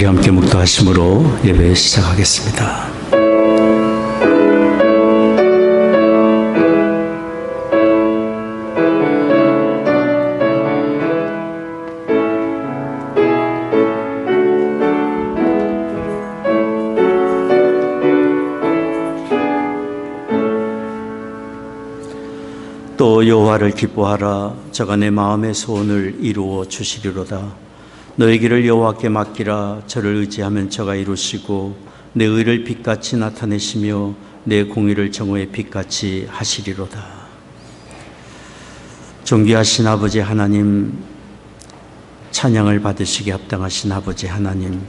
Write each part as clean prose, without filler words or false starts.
우리 함께 묵도하심으로 예배 시작하겠습니다. 또 여호와를 기뻐하라. 저가 내 마음의 소원을 이루어 주시리로다. 너의 길을 여호와께 맡기라. 저를 의지하면 저가 이루시고 내 의를 빛같이 나타내시며 내 공의를 정오의 빛같이 하시리로다. 존귀하신 아버지 하나님, 찬양을 받으시기에 합당하신 아버지 하나님,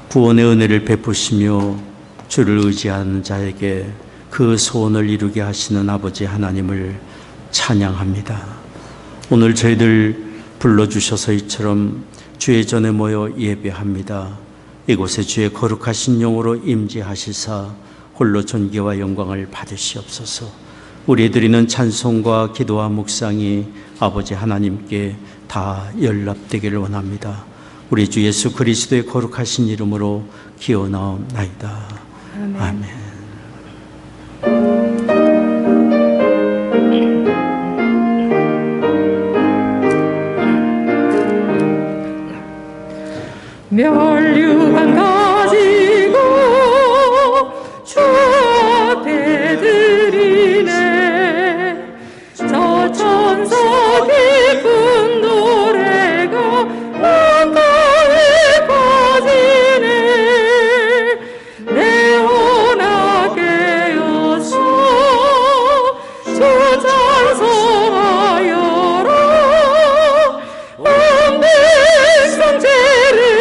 구원의 은혜를 베푸시며 주를 의지하는 자에게 그 소원을 이루게 하시는 아버지 하나님을 찬양합니다. 오늘 저희들 불러주셔서 이처럼 주의 전에 모여 예배합니다. 이곳에 주의 거룩하신 영으로 임재하시사 홀로 존귀와 영광을 받으시옵소서. 우리 드리는 찬송과 기도와 묵상이 아버지 하나님께 다 연락되기를 원합니다. 우리 주 예수 그리스도의 거룩하신 이름으로 기원하옵나이다. 아멘. 멸류관 가지고 주 앞에 드리네. 저 천사 기쁜 노래가 온땅에 퍼지네. 내 혼아 깨어서 주 찬송하여라. 온 백성 죄를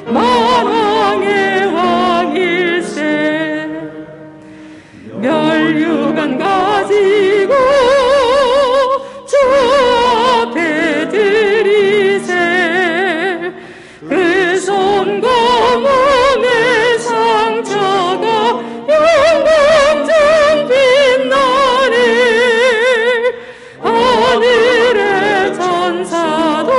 만왕의 왕일세. 멸류관 가지고 주 앞에 드리세. 그 손과 몸의 상처가 영광 좀 빛나네. 하늘의 천사도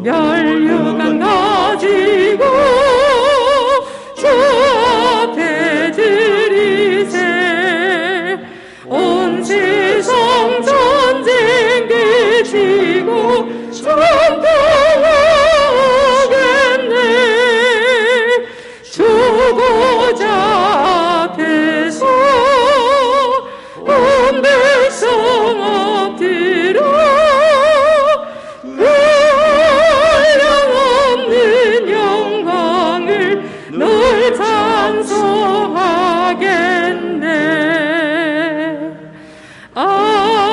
멸류관 가지고 주 앞에 드리세. 온 세상 전쟁 그치고 전통하겠네. 주고자 앞에서 온 백성 엎드려 널 찬송하겠네. 아멘.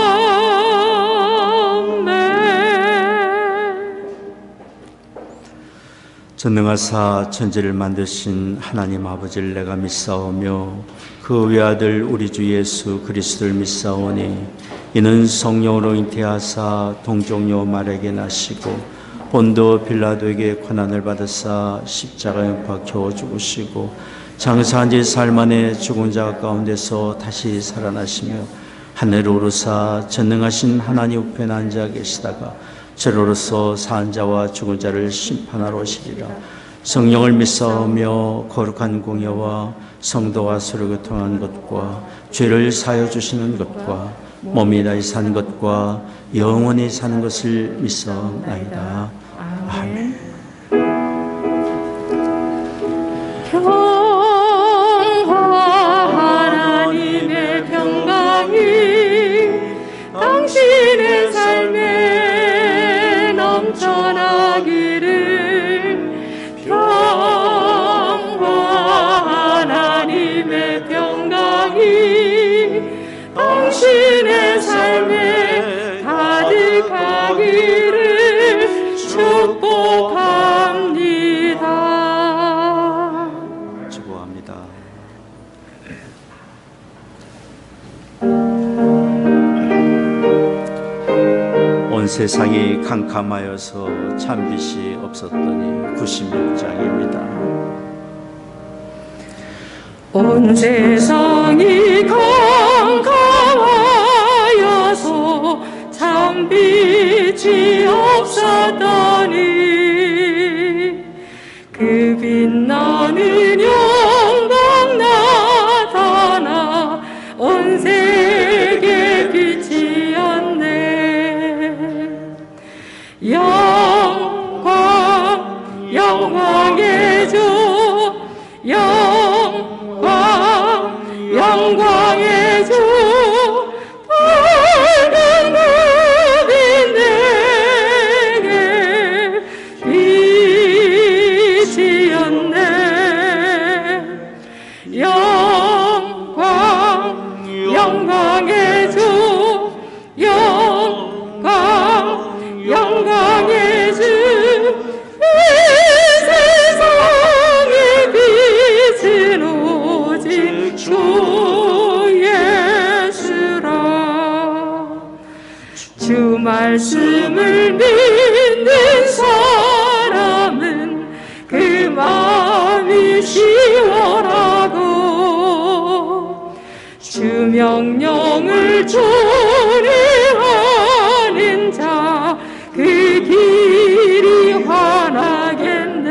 전능하사 천지를 만드신 하나님 아버지를 내가 믿사오며 그 외아들 우리 주 예수 그리스도를 믿사오니 이는 성령으로 잉태하사 동정녀 마리아에게 나시고 본도 빌라도에게 고난을 받으사 십자가에 못 박혀 죽으시고 장사한 지 사흘 만에 죽은 자 가운데서 다시 살아나시며 하늘에 오르사 전능하신 하나님 우편에 앉아 계시다가 저로서 산 자와 죽은 자를 심판하러 오시리라. 성령을 믿사오며 거룩한 공예와 성도와 서로 교통한 것과 죄를 사하여 주시는 것과 몸이 다시 산 것과 영원히 사는 것을 믿사옵나이다. 아멘. 평화 하나님의 평강이 당신의 삶에 넘쳐나기를. 평화 하나님의 평강이 당신의 삶에 가득하기를 축복합니다. 축복합니다. 온 세상이 캄캄하여서 찬빛이 없었더니 96장입니다. 온 세상이 캄캄하여서 찬빛이 없었더니 그 빛나는 영광 나타나 온 세계 빛이었네. 영광 영광의 주 영광의 주 밝은 눈이 내게 빛이었네. 영광의 주 영광의 주 이 세상의 빛은 오직 주 예수라. 주 말씀을 믿는 사람은 그 마음이 시원하고 주 명령을 준행하는 자 그 길이 환하겠네.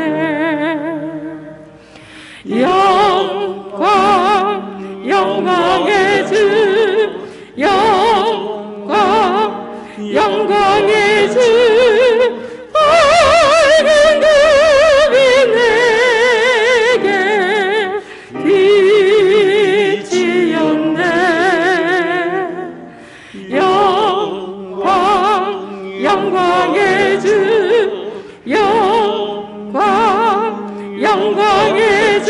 영광의 주 영광의 주 밝은 금이 내게 빛이었네. 영광의 주 영광의 주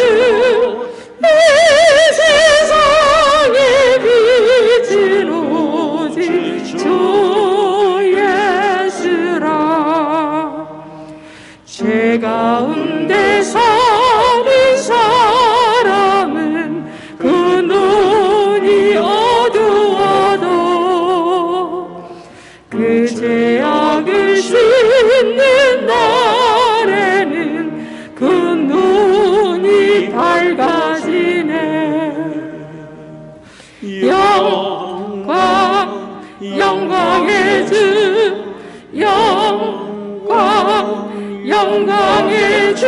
이 세상의 빛은 오직 주 예수라. 죄 가운데 사는 사람은 그 눈이 어두워도 그 죄악을 씻는 날에는 그 눈이 밝아지네. 영광의 주 영광의 주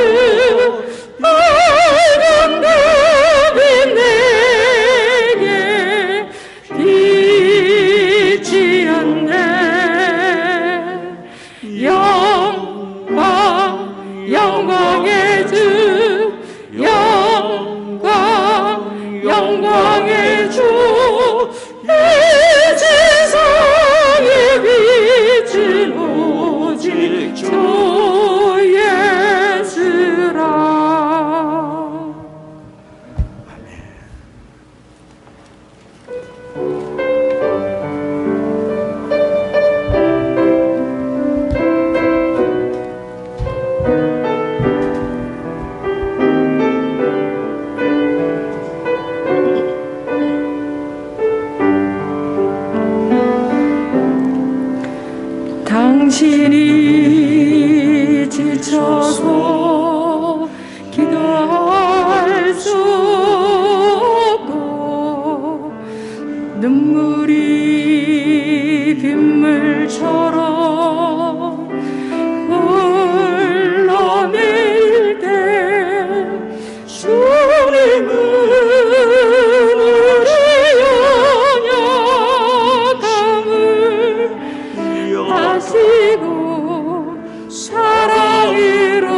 밝은 금이 내게 빛이었네. 영광의 주 영광의 주 이 세상의 빛은 오직 주 예수라. 당신이 지쳐서 기도할 수 없고 눈물이 빗물처럼 흘러내릴 때 주님은 우리의 연약함을 다시고 사랑으로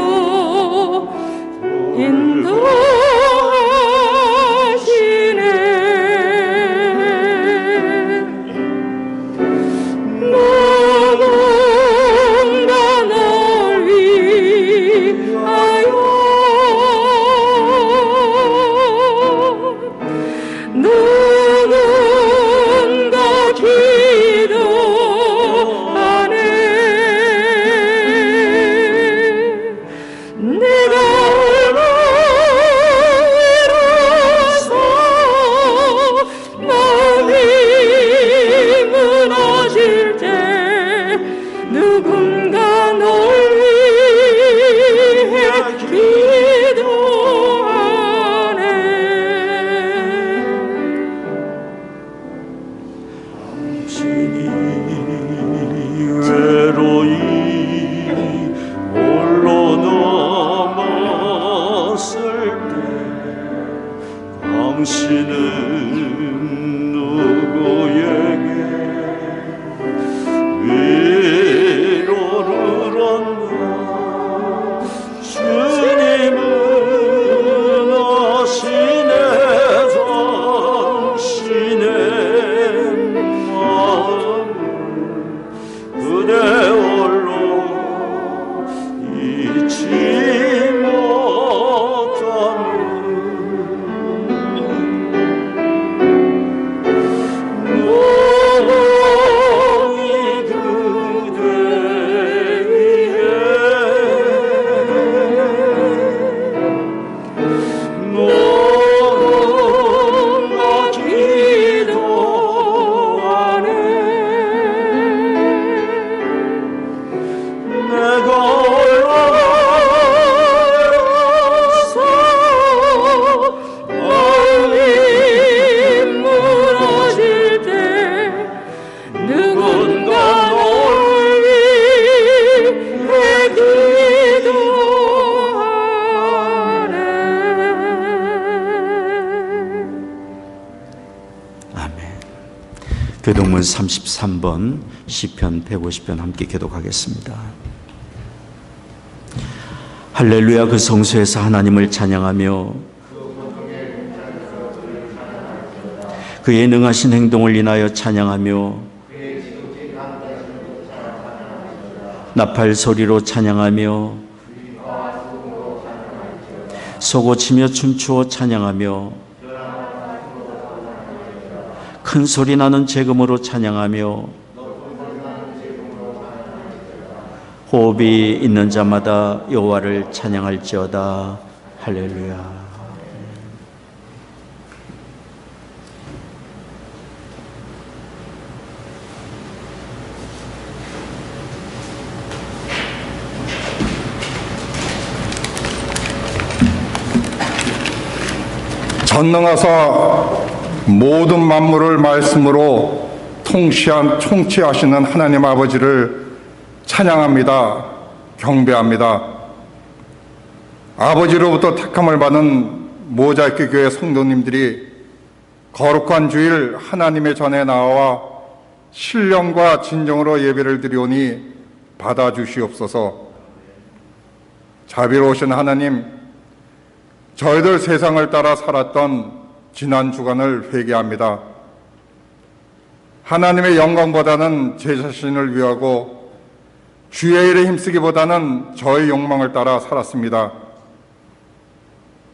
잊지 못하는 너희 그대 위해 너무나 기도하네. 내가 올라가서 마음이 무너질 때 누군가 너를 위해 기도하네. 아멘. 교동문 33번 시편 150편 함께 교독하겠습니다. 할렐루야. 그 성소에서 하나님을 찬양하며 그의 능하신 행동을 인하여 찬양하며 나팔 소리로 찬양하며 소고치며 춤추어 찬양하며 큰 소리 나는 재금으로 찬양하며 호흡이 있는 자마다 여호와를 찬양할지어다. 할렐루야. 전능하사 모든 만물을 말씀으로 통치하시는 하나님 아버지를 찬양합니다. 경배합니다. 아버지로부터 택함을 받은 모자이크 교회 성도님들이 거룩한 주일 하나님의 전에 나와 신령과 진정으로 예배를 드리오니 받아주시옵소서. 자비로우신 하나님, 저희들 세상을 따라 살았던 지난 주간을 회개합니다. 하나님의 영광보다는 제 자신을 위하고 주의 일에 힘쓰기보다는 저의 욕망을 따라 살았습니다.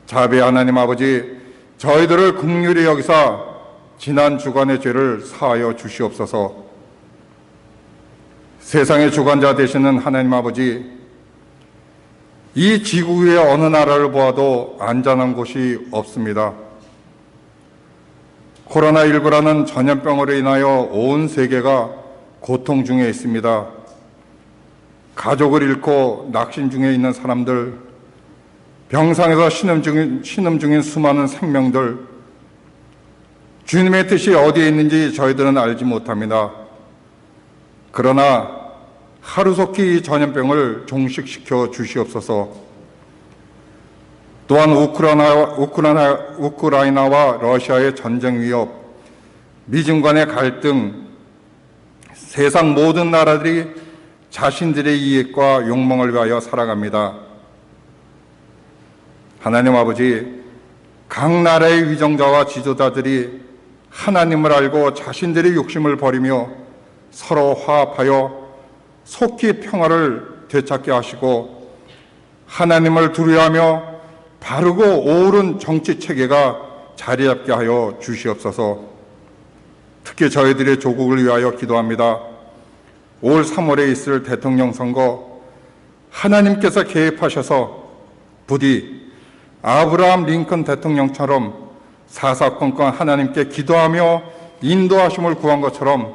자비 하나님 아버지, 저희들을 긍휼히 여기사 지난 주간의 죄를 사하여 주시옵소서. 세상의 주관자 되시는 하나님 아버지, 이 지구 위의 어느 나라를 보아도 안전한 곳이 없습니다. 코로나19라는 전염병으로 인하여 온 세계가 고통 중에 있습니다. 가족을 잃고 낙심 중에 있는 사람들, 병상에서 신음 중인 수많은 생명들, 주님의 뜻이 어디에 있는지 저희들은 알지 못합니다. 그러나 하루속히 이 전염병을 종식시켜 주시옵소서. 또한 우크라이나와 러시아의 전쟁 위협, 미중 간의 갈등, 세상 모든 나라들이 자신들의 이익과 욕망을 위하여 살아갑니다. 하나님 아버지, 각 나라의 위정자와 지도자들이 하나님을 알고 자신들의 욕심을 버리며 서로 화합하여 속히 평화를 되찾게 하시고 하나님을 두려워하며 바르고 옳은 정치 체계가 자리 잡게 하여 주시옵소서. 특히 저희들의 조국을 위하여 기도합니다. 올 3월에 있을 대통령 선거, 하나님께서 개입하셔서 부디 아브라함 링컨 대통령처럼 사사건건 하나님께 기도하며 인도하심을 구한 것처럼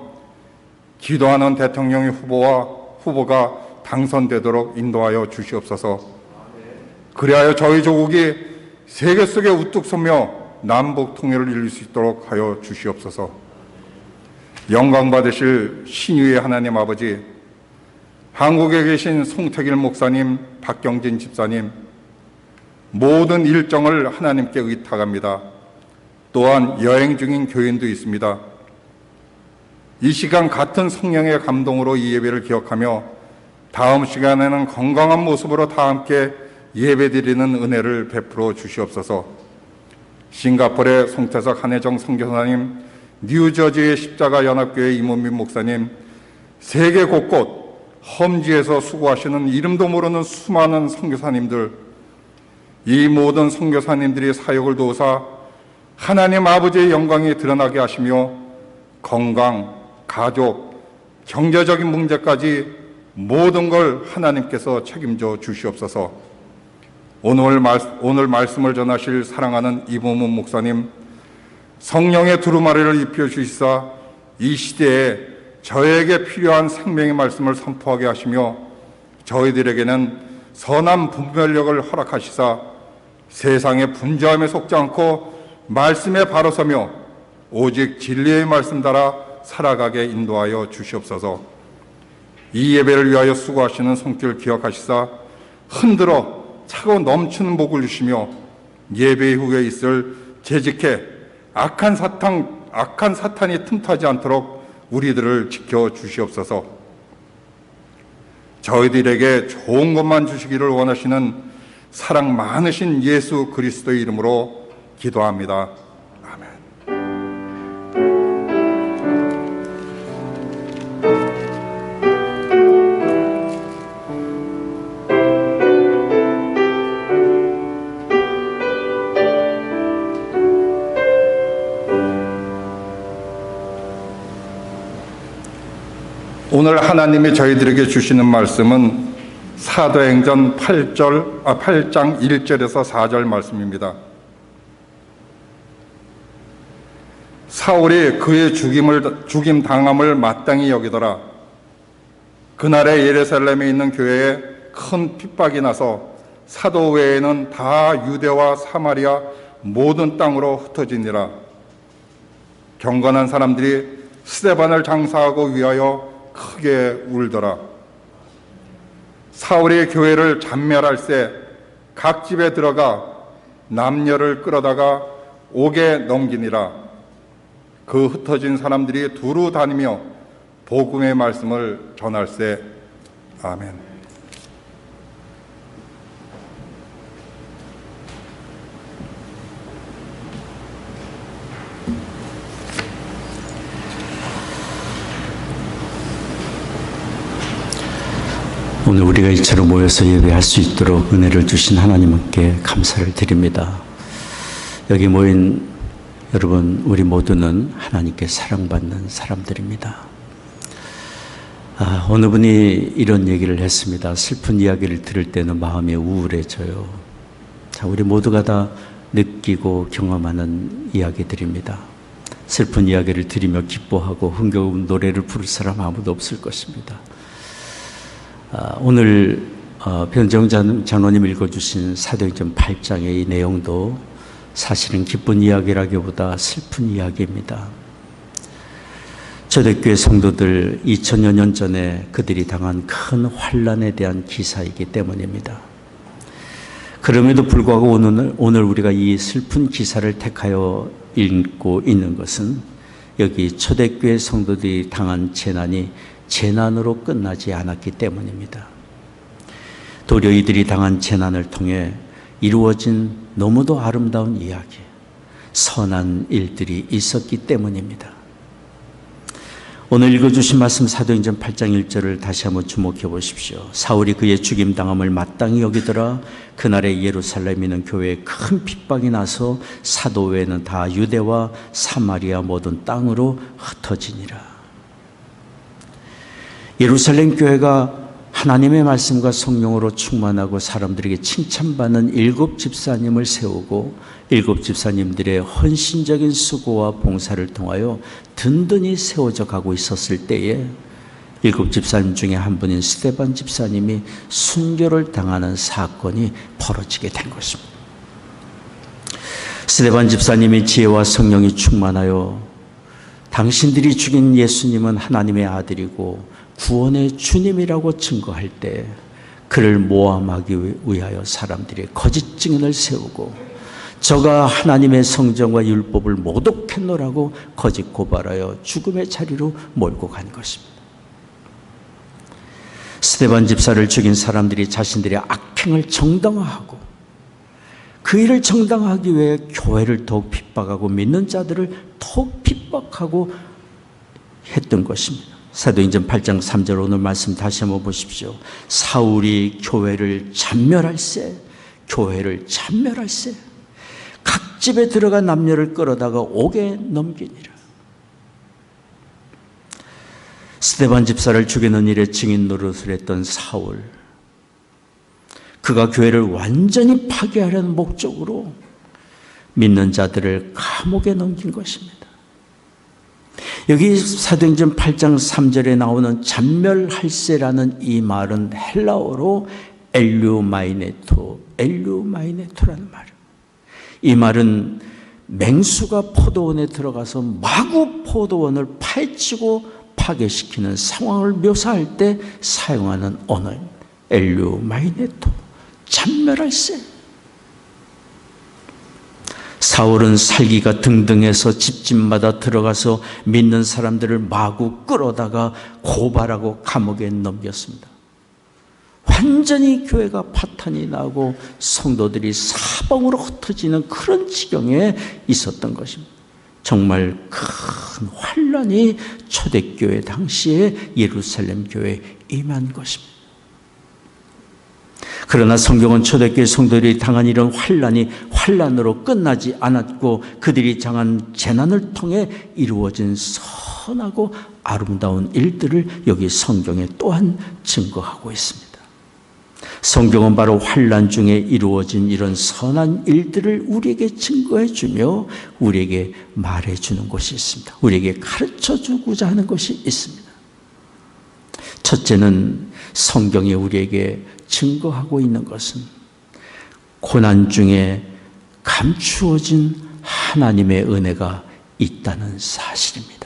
기도하는 대통령의 후보가 당선되도록 인도하여 주시옵소서. 그리하여 저희 조국이 세계 속에 우뚝 서며 남북 통일을 이룰 수 있도록 하여 주시옵소서. 영광 받으실 신유의 하나님 아버지, 한국에 계신 송택일 목사님, 박경진 집사님, 모든 일정을 하나님께 의탁합니다. 또한 여행 중인 교인도 있습니다. 이 시간 같은 성령의 감동으로 이 예배를 기억하며 다음 시간에는 건강한 모습으로 다 함께 예배드리는 은혜를 베풀어 주시옵소서. 싱가포르의 송태석 한혜정 선교사님, 뉴저지의 십자가 연합교회 이문민 목사님, 세계 곳곳 험지에서 수고하시는 이름도 모르는 수많은 선교사님들, 이 모든 선교사님들이 사역을 도우사 하나님 아버지의 영광이 드러나게 하시며 건강, 가족, 경제적인 문제까지 모든 걸 하나님께서 책임져 주시옵소서. 오늘 말씀을 전하실 사랑하는 이범훈 목사님, 성령의 두루마리를 입혀주시사 이 시대에 저에게 필요한 생명의 말씀을 선포하게 하시며 저희들에게는 선한 분별력을 허락하시사 세상의 분주함에 속지 않고 말씀에 바로 서며 오직 진리의 말씀 따라 살아가게 인도하여 주시옵소서. 이 예배를 위하여 수고하시는 손길 기억하시사 흔들어 차고 넘치는 복을 주시며 예배 후에 있을 재직해 악한 사탄이 틈타지 않도록 우리들을 지켜 주시옵소서. 저희들에게 좋은 것만 주시기를 원하시는 사랑 많으신 예수 그리스도의 이름으로 기도합니다. 아멘. 오늘 하나님이 저희들에게 주시는 말씀은 사도행전 8장 1절에서 4절 말씀입니다. 사울이 그의 죽임 당함을 마땅히 여기더라. 그날에 예루살렘에 있는 교회에 큰 핍박이 나서 사도 외에는 다 유대와 사마리아 모든 땅으로 흩어지니라. 경건한 사람들이 스데반을 장사하고 위하여 크게 울더라. 사울이 교회를 잔멸할세 각 집에 들어가 남녀를 끌어다가 옥에 넘기니라. 그 흩어진 사람들이 두루 다니며 복음의 말씀을 전할세. 아멘. 오늘 우리가 이처럼 모여서 예배할 수 있도록 은혜를 주신 하나님께 감사를 드립니다. 여기 모인 여러분, 우리 모두는 하나님께 사랑받는 사람들입니다. 어느 분이 이런 얘기를 했습니다. 슬픈 이야기를 들을 때는 마음이 우울해져요. 자, 우리 모두가 다 느끼고 경험하는 이야기들입니다. 슬픈 이야기를 들으며 기뻐하고 흥겨운 노래를 부를 사람 아무도 없을 것입니다. 오늘 변정 장로님 읽어주신 사도행전 8장의 이 내용도 사실은 기쁜 이야기라기보다 슬픈 이야기입니다. 초대교회 성도들 2000여 년 전에 그들이 당한 큰 환난에 대한 기사이기 때문입니다. 그럼에도 불구하고 오늘 우리가 이 슬픈 기사를 택하여 읽고 있는 것은 여기 초대교회 성도들이 당한 재난이 재난으로 끝나지 않았기 때문입니다. 도리어 이들이 당한 재난을 통해 이루어진 너무도 아름다운 이야기, 선한 일들이 있었기 때문입니다. 오늘 읽어주신 말씀 사도행전 8장 1절을 다시 한번 주목해 보십시오. 사울이 그의 죽임당함을 마땅히 여기더라. 그날에 예루살렘에 있는 교회에 큰 핍박이 나서 사도 외에는 다 유대와 사마리아 모든 땅으로 흩어지니라. 예루살렘 교회가 하나님의 말씀과 성령으로 충만하고 사람들에게 칭찬받는 7 집사님을 세우고 7 집사님들의 헌신적인 수고와 봉사를 통하여 든든히 세워져 가고 있었을 때에 7 집사님 중에 한 분인 스데반 집사님이 순교를 당하는 사건이 벌어지게 된 것입니다. 스데반 집사님이 지혜와 성령이 충만하여 당신들이 죽인 예수님은 하나님의 아들이고 구원의 주님이라고 증거할 때 그를 모함하기 위하여 사람들이 거짓 증인을 세우고 저가 하나님의 성전과 율법을 모독했노라고 거짓 고발하여 죽음의 자리로 몰고 간 것입니다. 스데반 집사를 죽인 사람들이 자신들의 악행을 정당화하고 그 일을 정당화하기 위해 교회를 더욱 핍박하고 믿는 자들을 더욱 핍박하고 했던 것입니다. 사도행전 8장 3절 오늘 말씀 다시 한번 보십시오. 사울이 교회를 잔멸할세, 교회를 잔멸할세. 각 집에 들어가 남녀를 끌어다가 옥에 넘기니라. 스데반 집사를 죽이는 일에 증인 노릇을 했던 사울, 그가 교회를 완전히 파괴하려는 목적으로 믿는 자들을 감옥에 넘긴 것입니다. 여기 사도행전 8장 3절에 나오는 잔멸할세라는 이 말은 헬라어로 엘류마이네토라는 말이에요. 이 말은 맹수가 포도원에 들어가서 마구 포도원을 파헤치고 파괴시키는 상황을 묘사할 때 사용하는 언어인 엘류마이네토, 잔멸할세. 사울은 살기가 등등해서 집집마다 들어가서 믿는 사람들을 마구 끌어다가 고발하고 감옥에 넘겼습니다. 완전히 교회가 파탄이 나고 성도들이 사방으로 흩어지는 그런 지경에 있었던 것입니다. 정말 큰 환란이 초대교회 당시에 예루살렘 교회에 임한 것입니다. 그러나 성경은 초대교회 성도들이 당한 이런 환란으로 끝나지 않았고 그들이 당한 재난을 통해 이루어진 선하고 아름다운 일들을 여기 성경에 또한 증거하고 있습니다. 성경은 바로 환란 중에 이루어진 이런 선한 일들을 우리에게 증거해 주며 우리에게 말해 주는 것이 있습니다. 우리에게 가르쳐 주고자 하는 것이 있습니다. 첫째는 성경이 우리에게 증거하고 있는 것은 고난 중에 감추어진 하나님의 은혜가 있다는 사실입니다.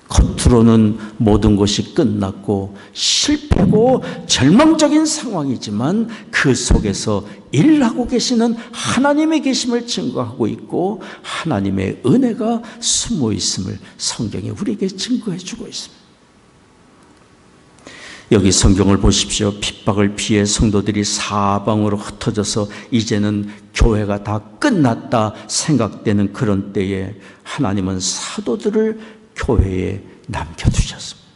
겉으로는 모든 것이 끝났고 실패고 절망적인 상황이지만 그 속에서 일하고 계시는 하나님의 계심을 증거하고 있고 하나님의 은혜가 숨어 있음을 성경이 우리에게 증거해 주고 있습니다. 여기 성경을 보십시오. 핍박을 피해 성도들이 사방으로 흩어져서 이제는 교회가 다 끝났다 생각되는 그런 때에 하나님은 사도들을 교회에 남겨두셨습니다.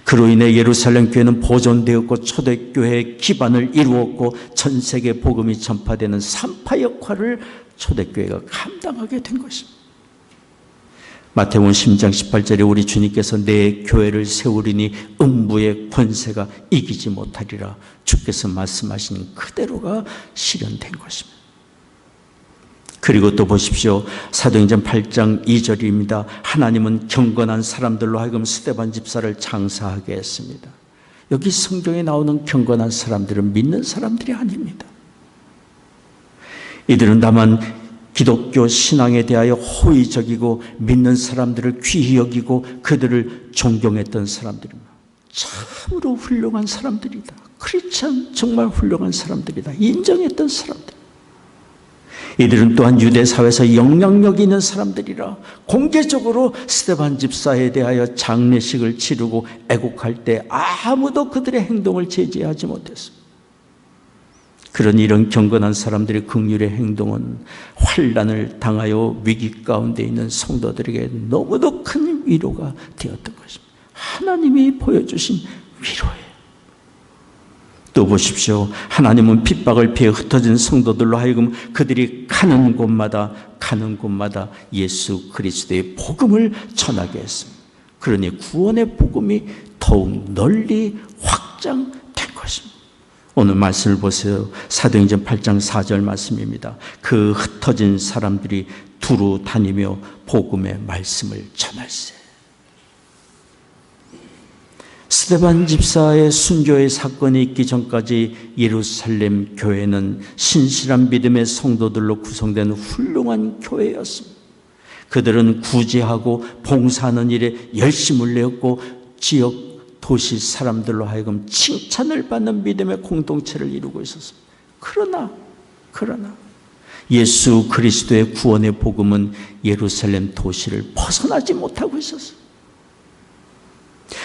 그로 인해 예루살렘 교회는 보존되었고 초대교회의 기반을 이루었고 전 세계 복음이 전파되는 산파 역할을 초대교회가 감당하게 된 것입니다. 마태복음 10장 18절에 우리 주님께서 내 교회를 세우리니 음부의 권세가 이기지 못하리라 주께서 말씀하신 그대로가 실현된 것입니다. 그리고 또 보십시오. 사도행전 8장 2절입니다. 하나님은 경건한 사람들로 하여금 스데반 집사를 장사하게 했습니다. 여기 성경에 나오는 경건한 사람들은 믿는 사람들이 아닙니다. 이들은 다만 기독교 신앙에 대하여 호의적이고 믿는 사람들을 귀히 여기고 그들을 존경했던 사람들입니다. 참으로 훌륭한 사람들이다. 크리스찬 정말 훌륭한 사람들이다. 인정했던 사람들. 이들은 또한 유대 사회에서 영향력 있는 사람들이라 공개적으로 스데반 집사에 대하여 장례식을 치르고 애국할 때 아무도 그들의 행동을 제지하지 못했습니다. 그런 이런 경건한 사람들의 긍휼의 행동은 환난을 당하여 위기 가운데 있는 성도들에게 너무도 큰 위로가 되었던 것입니다. 하나님이 보여주신 위로예요. 또 보십시오. 하나님은 핍박을 피해 흩어진 성도들로 하여금 그들이 가는 곳마다 예수 그리스도의 복음을 전하게 했습니다. 그러니 구원의 복음이 더욱 널리 확장된 것입니다. 오늘 말씀을 보세요. 사도행전 8장 4절 말씀입니다. 그 흩어진 사람들이 두루 다니며 복음의 말씀을 전할세. 스데반 집사의 순교의 사건이 있기 전까지 예루살렘 교회는 신실한 믿음의 성도들로 구성된 훌륭한 교회였습니다. 그들은 구제하고 봉사하는 일에 열심을 내었고 지역 도시 사람들로 하여금 칭찬을 받는 믿음의 공동체를 이루고 있었습니다. 그러나 예수 그리스도의 구원의 복음은 예루살렘 도시를 벗어나지 못하고 있었어요.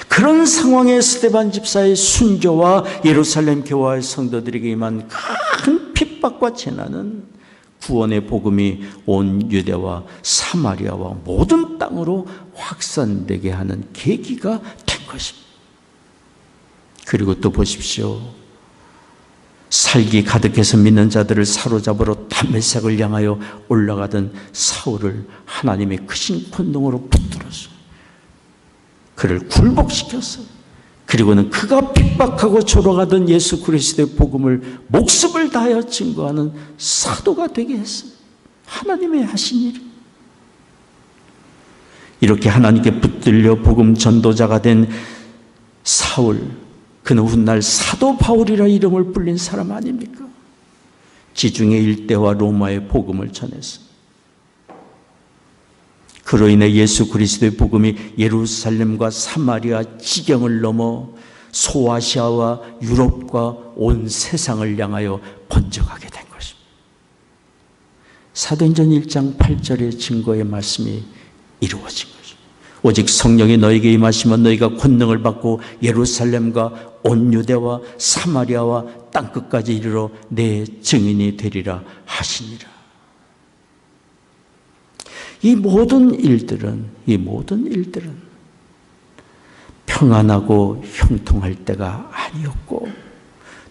그런 상황에 스데반 집사의 순교와 예루살렘 교회의 성도들에게 임한 큰 핍박과 재난은 구원의 복음이 온 유대와 사마리아와 모든 땅으로 확산되게 하는 계기가 된 것입니다. 그리고 또 보십시오. 살기 가득해서 믿는 자들을 사로잡으러 담메색을 향하여 올라가던 사울을 하나님의 크신 권능으로 붙들었어요. 그를 굴복시켰어요. 그리고는 그가 핍박하고 졸아가던 예수 그리스도의 복음을 목숨을 다하여 증거하는 사도가 되게 했어요. 하나님의 하신 일. 이렇게 하나님께 붙들려 복음 전도자가 된 사울, 그는 훗날 사도 바울이라 이름을 불린 사람 아닙니까? 지중해 일대와 로마의 복음을 전했어요. 그로 인해 예수 그리스도의 복음이 예루살렘과 사마리아 지경을 넘어 소아시아와 유럽과 온 세상을 향하여 번져가게 된 것입니다. 사도행전 1장 8절의 증거의 말씀이 이루어진 것입니다. 오직 성령이 너에게 임하시면 너희가 권능을 받고 예루살렘과 온 유대와 사마리아와 땅끝까지 이르러 내 증인이 되리라 하시니라. 이 모든 일들은 평안하고 형통할 때가 아니었고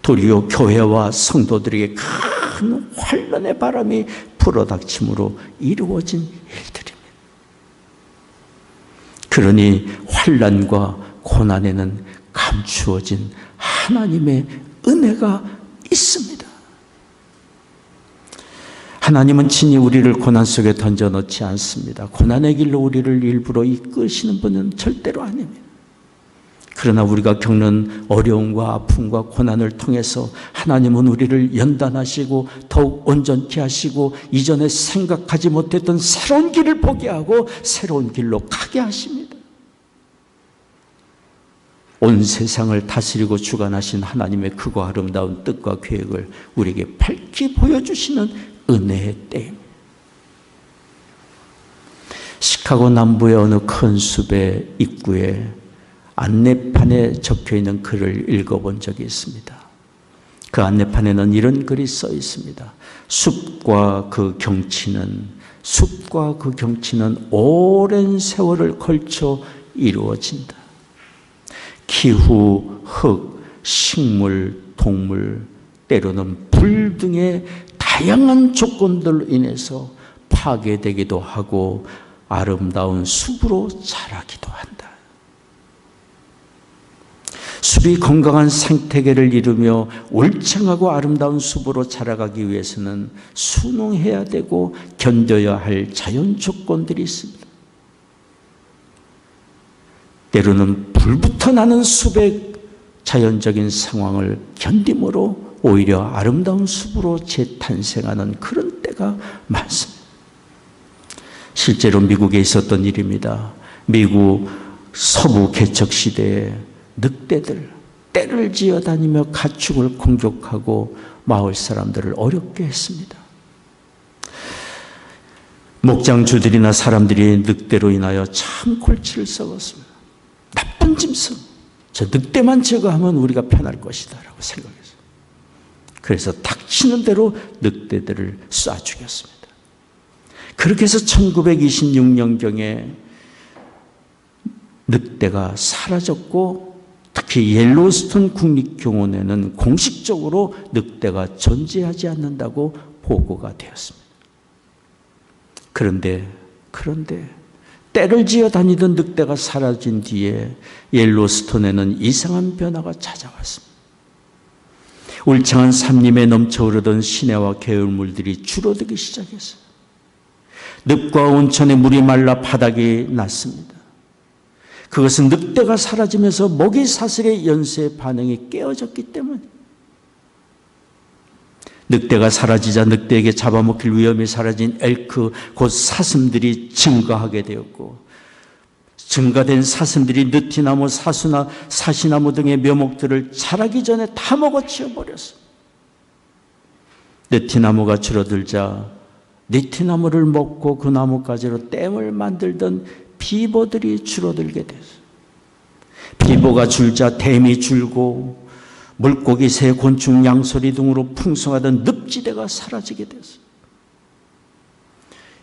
도리어 교회와 성도들에게 큰 환란의 바람이 불어닥침으로 이루어진 일들입니다. 그러니 환란과 고난에는 감추어진 하나님의 은혜가 있습니다. 하나님은 친히 우리를 고난 속에 던져넣지 않습니다. 고난의 길로 우리를 일부러 이끄시는 분은 절대로 아닙니다. 그러나 우리가 겪는 어려움과 아픔과 고난을 통해서 하나님은 우리를 연단하시고 더욱 온전케 하시고 이전에 생각하지 못했던 새로운 길을 보게 하고 새로운 길로 가게 하십니다. 온 세상을 다스리고 주관하신 하나님의 크고 아름다운 뜻과 계획을 우리에게 밝히 보여주시는 은혜의 때입니다. 시카고 남부의 어느 큰 숲의 입구에 안내판에 적혀있는 글을 읽어본 적이 있습니다. 그 안내판에는 이런 글이 써 있습니다. 숲과 그 경치는 오랜 세월을 걸쳐 이루어진다. 기후, 흙, 식물, 동물, 때로는 불 등의 다양한 조건들로 인해서 파괴되기도 하고 아름다운 숲으로 자라기도 한다. 숲이 건강한 생태계를 이루며 울창하고 아름다운 숲으로 자라가기 위해서는 순응해야 되고 견뎌야 할 자연 조건들이 있습니다. 때로는 불부터 나는 숲의 자연적인 상황을 견딤으로 오히려 아름다운 숲으로 재탄생하는 그런 때가 많습니다. 실제로 미국에 있었던 일입니다. 미국 서부 개척 시대에 늑대들 떼를 지어 다니며 가축을 공격하고 마을 사람들을 어렵게 했습니다. 목장주들이나 사람들이 늑대로 인하여 참 골치를 썩었습니다. 나쁜 짐승, 저 늑대만 제거하면 우리가 편할 것이다 라고 생각했어요. 그래서 닥치는 대로 늑대들을 쏴 죽였습니다. 그렇게 해서 1926년경에 늑대가 사라졌고 특히 옐로스톤 국립공원에는 공식적으로 늑대가 존재하지 않는다고 보고가 되었습니다. 그런데 떼를 지어 다니던 늑대가 사라진 뒤에 옐로스톤에는 이상한 변화가 찾아왔습니다. 울창한 산림에 넘쳐흐르던 시내와 계열물들이 줄어들기 시작했어요. 늪과 온천의 물이 말라 바닥이 났습니다. 그것은 늑대가 사라지면서 먹이 사슬의 연쇄 반응이 깨어졌기 때문입니다. 늑대가 사라지자 늑대에게 잡아먹힐 위험이 사라진 엘크, 곧 사슴들이 증가하게 되었고 증가된 사슴들이 느티나무, 사수나 사시나무 등의 묘목들을 자라기 전에 다 먹어치워 버렸습니다. 느티나무가 줄어들자 느티나무를 먹고 그 나뭇가지로 댐을 만들던 비버들이 줄어들게 됐어요. 비버가 줄자 댐이 줄고 물고기, 새, 곤충, 양소리 등으로 풍성하던 늪지대가 사라지게 됐어요.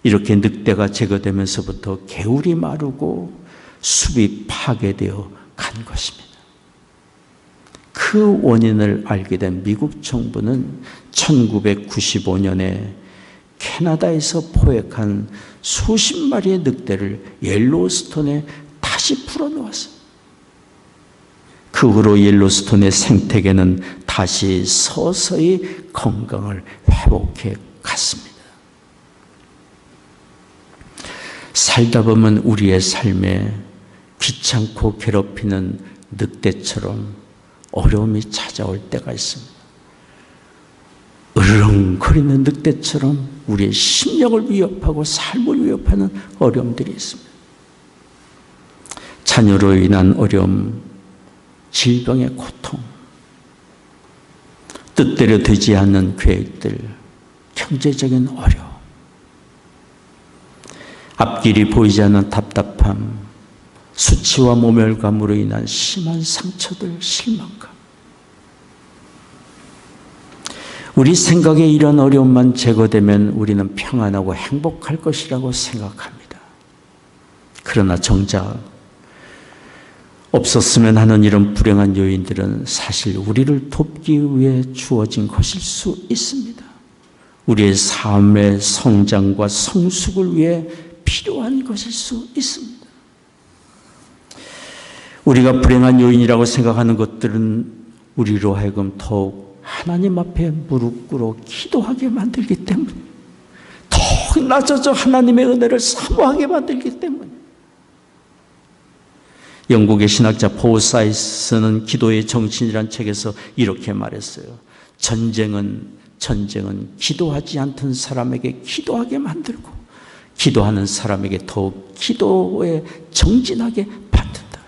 이렇게 늑대가 제거되면서부터 개울이 마르고 숲이 파괴되어 간 것입니다. 그 원인을 알게 된 미국 정부는 1995년에 캐나다에서 포획한 수십 마리의 늑대를 옐로우스톤에 다시 풀어놓았어요. 그 후로 옐로우스톤의 생태계는 다시 서서히 건강을 회복해 갔습니다. 살다 보면 우리의 삶에 귀찮고 괴롭히는 늑대처럼 어려움이 찾아올 때가 있습니다. 으르렁거리는 늑대처럼 우리의 심령을 위협하고 삶을 위협하는 어려움들이 있습니다. 자녀로 인한 어려움, 질병의 고통, 뜻대로 되지 않는 계획들, 경제적인 어려움, 앞길이 보이지 않는 답답함, 수치와 모멸감으로 인한 심한 상처들, 실망감. 우리 생각에 이런 어려움만 제거되면 우리는 평안하고 행복할 것이라고 생각합니다. 그러나 정작 없었으면 하는 이런 불행한 요인들은 사실 우리를 돕기 위해 주어진 것일 수 있습니다. 우리의 삶의 성장과 성숙을 위해 필요한 것일 수 있습니다. 우리가 불행한 요인이라고 생각하는 것들은 우리로 하여금 더욱 하나님 앞에 무릎 꿇어 기도하게 만들기 때문에, 더욱 낮아져 하나님의 은혜를 사모하게 만들기 때문에. 영국의 신학자 폴 사이스는 기도의 정신이란 책에서 이렇게 말했어요. 전쟁은 기도하지 않던 사람에게 기도하게 만들고, 기도하는 사람에게 더욱 기도에 정진하게 만든다.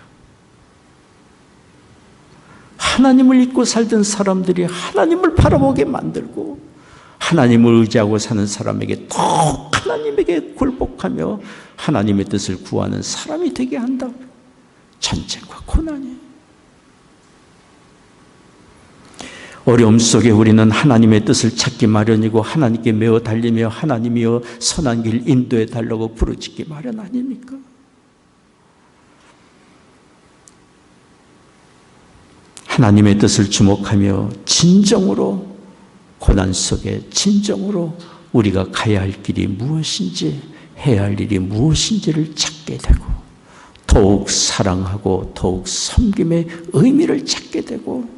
하나님을 잊고 살던 사람들이 하나님을 바라보게 만들고, 하나님을 의지하고 사는 사람에게 더욱 하나님에게 굴복하며 하나님의 뜻을 구하는 사람이 되게 한다. 전쟁과 고난이. 어려움 속에 우리는 하나님의 뜻을 찾기 마련이고, 하나님께 매어 달리며 하나님이여 선한 길 인도해 달라고 부르짖기 마련 아닙니까? 하나님의 뜻을 주목하며 진정으로, 고난 속에 진정으로 우리가 가야 할 길이 무엇인지, 해야 할 일이 무엇인지를 찾게 되고, 더욱 사랑하고 더욱 섬김의 의미를 찾게 되고,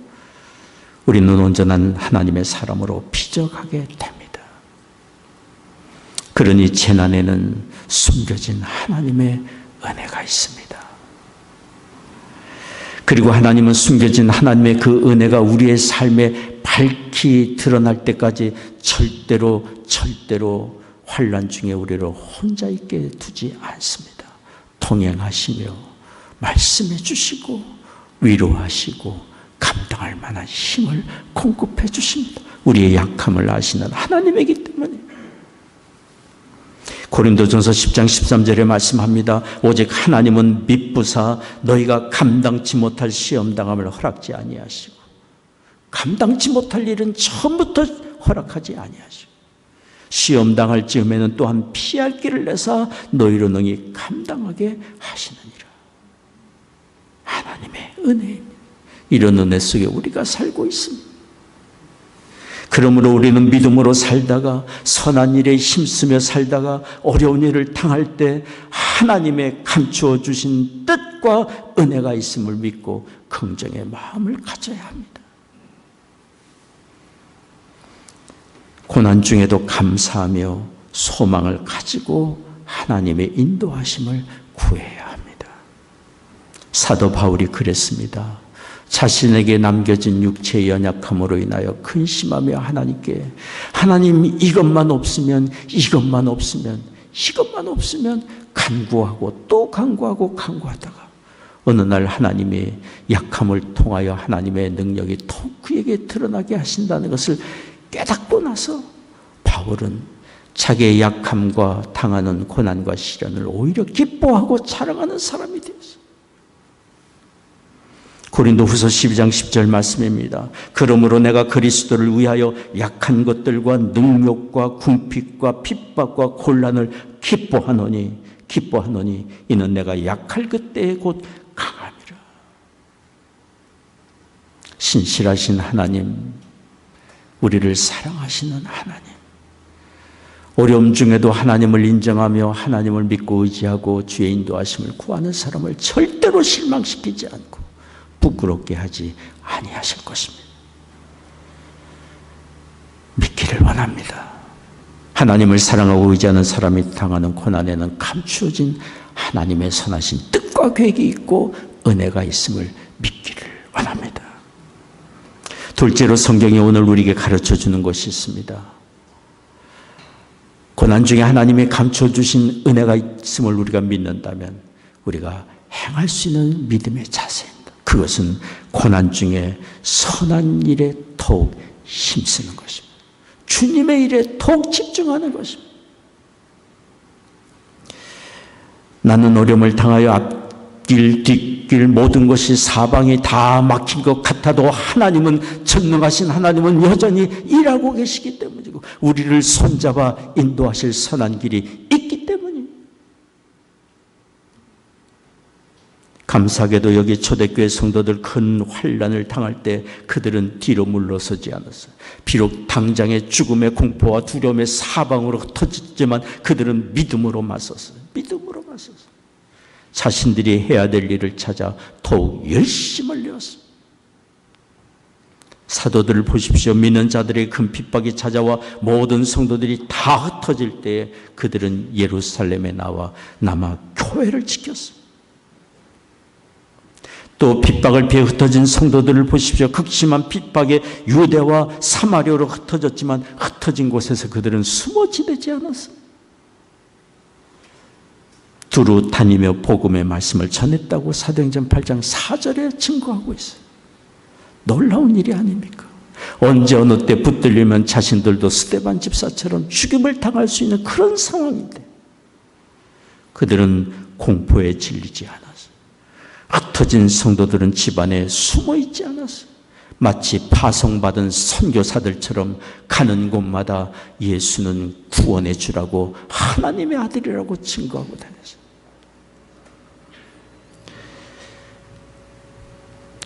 우리는 온전한 하나님의 사람으로 빚어가게 됩니다. 그러니 재난에는 숨겨진 하나님의 은혜가 있습니다. 그리고 하나님은 숨겨진 하나님의 그 은혜가 우리의 삶에 밝히 드러날 때까지 절대로 환난 중에 우리를 혼자 있게 두지 않습니다. 동행하시며 말씀해 주시고 위로하시고 감당할 만한 힘을 공급해 주십니다. 우리의 약함을 아시는 하나님이기 때문에. 고린도전서 10장 13절에 말씀합니다. 오직 하나님은 미쁘사 너희가 감당치 못할 시험당함을 허락지 아니하시고, 감당치 못할 일은 처음부터 허락하지 아니하시고, 시험당할 즈음에는 또한 피할 길을 내사 너희로 능히 감당하게 하시느니라. 하나님의 은혜입니다. 이런 은혜 속에 우리가 살고 있습니다. 그러므로 우리는 믿음으로 살다가, 선한 일에 힘쓰며 살다가 어려운 일을 당할 때 하나님의 감추어 주신 뜻과 은혜가 있음을 믿고 긍정의 마음을 가져야 합니다. 고난 중에도 감사하며 소망을 가지고 하나님의 인도하심을 구해야 합니다. 사도 바울이 그랬습니다. 자신에게 남겨진 육체의 연약함으로 인하여 근심하며 하나님께, 하나님 이것만 없으면 간구하고 또 간구하다가 어느 날 하나님의 약함을 통하여 하나님의 능력이 더욱 그에게 드러나게 하신다는 것을 깨닫고 나서 바울은 자기의 약함과 당하는 고난과 시련을 오히려 기뻐하고 자랑하는 사람이 되었어요. 고린도후서 12장 10절 말씀입니다. 그러므로 내가 그리스도를 위하여 약한 것들과 능욕과 궁핍과 핍박과 곤란을 기뻐하노니 이는 내가 약할 그때에 곧 강함이라. 신실하신 하나님, 우리를 사랑하시는 하나님, 어려움 중에도 하나님을 인정하며 하나님을 믿고 의지하고 주의 인도하심을 구하는 사람을 절대로 실망시키지 않고 부끄럽게 하지 아니하실 것입니다. 믿기를 원합니다. 하나님을 사랑하고 의지하는 사람이 당하는 고난에는 감추어진 하나님의 선하신 뜻과 계획이 있고 은혜가 있음을 믿기를 원합니다. 둘째로 성경이 오늘 우리에게 가르쳐주는 것이 있습니다. 고난 중에 하나님이 감춰주신 은혜가 있음을 우리가 믿는다면 우리가 행할 수 있는 믿음의 자세입니다. 그것은 고난 중에 선한 일에 더욱 힘쓰는 것입니다. 주님의 일에 더욱 집중하는 것입니다. 나는 어려움을 당하여 앞길 뒷길 모든 것이 사방이 다 막힌 것 같아도 하나님은 전능하신 하나님은 여전히 일하고 계시기 때문이고 우리를 손잡아 인도하실 선한 길이 있기 때문입니다. 감사하게도 여기 초대교회 성도들 큰 환난을 당할 때 그들은 뒤로 물러서지 않았어요. 비록 당장의 죽음의 공포와 두려움의 사방으로 흩어졌지만 그들은 믿음으로 맞섰어요. 믿음으로 맞섰어요. 자신들이 해야 될 일을 찾아 더욱 열심을 내었어요. 사도들을 보십시오. 믿는 자들의 큰 핍박이 찾아와 모든 성도들이 다 흩어질 때에 그들은 예루살렘에 남아 교회를 지켰어요. 또 핍박을 피해 흩어진 성도들을 보십시오. 극심한 핍박에 유대와 사마리아로 흩어졌지만 흩어진 곳에서 그들은 숨어 지내지 않았어요. 두루 다니며 복음의 말씀을 전했다고 사도행전 8장 4절에 증거하고 있어요. 놀라운 일이 아닙니까? 언제 어느 때 붙들리면 자신들도 스데반 집사처럼 죽임을 당할 수 있는 그런 상황인데 그들은 공포에 질리지 않았어요. 흩어진 성도들은 집안에 숨어 있지 않았어요. 마치 파송받은 선교사들처럼 가는 곳마다 예수는 구원해 주라고 하나님의 아들이라고 증거하고 다녔어요.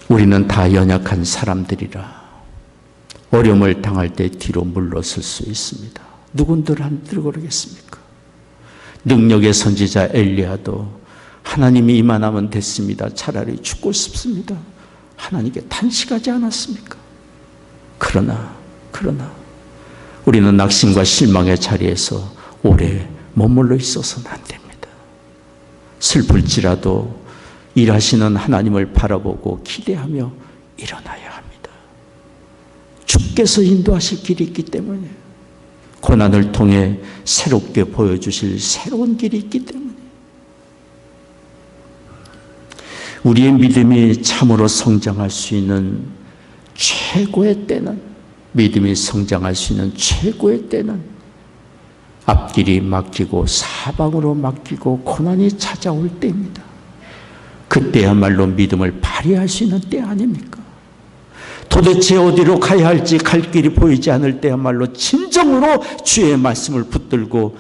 우리는 다 연약한 사람들이라 어려움을 당할 때 뒤로 물러설 수 있습니다. 누군들 한들 그러겠습니까? 능력의 선지자 엘리야도 하나님이 임하면 됐습니다. 차라리 죽고 싶습니다. 하나님께 탄식하지 않았습니까? 그러나 우리는 낙심과 실망의 자리에서 오래 머물러 있어서는 안 됩니다. 슬플지라도 일하시는 하나님을 바라보고 기대하며 일어나야 합니다. 주께서 인도하실 길이 있기 때문에 고난을 통해 새롭게 보여주실 새로운 길이 있기 때문에 우리의 믿음이 참으로 성장할 수 있는 최고의 때는 믿음이 성장할 수 있는 최고의 때는 앞길이 막히고 사방으로 막히고 고난이 찾아올 때입니다. 그때야말로 믿음을 발휘할 수 있는 때 아닙니까? 도대체 어디로 가야 할지 갈 길이 보이지 않을 때야말로 진정으로 주의 말씀을 붙들고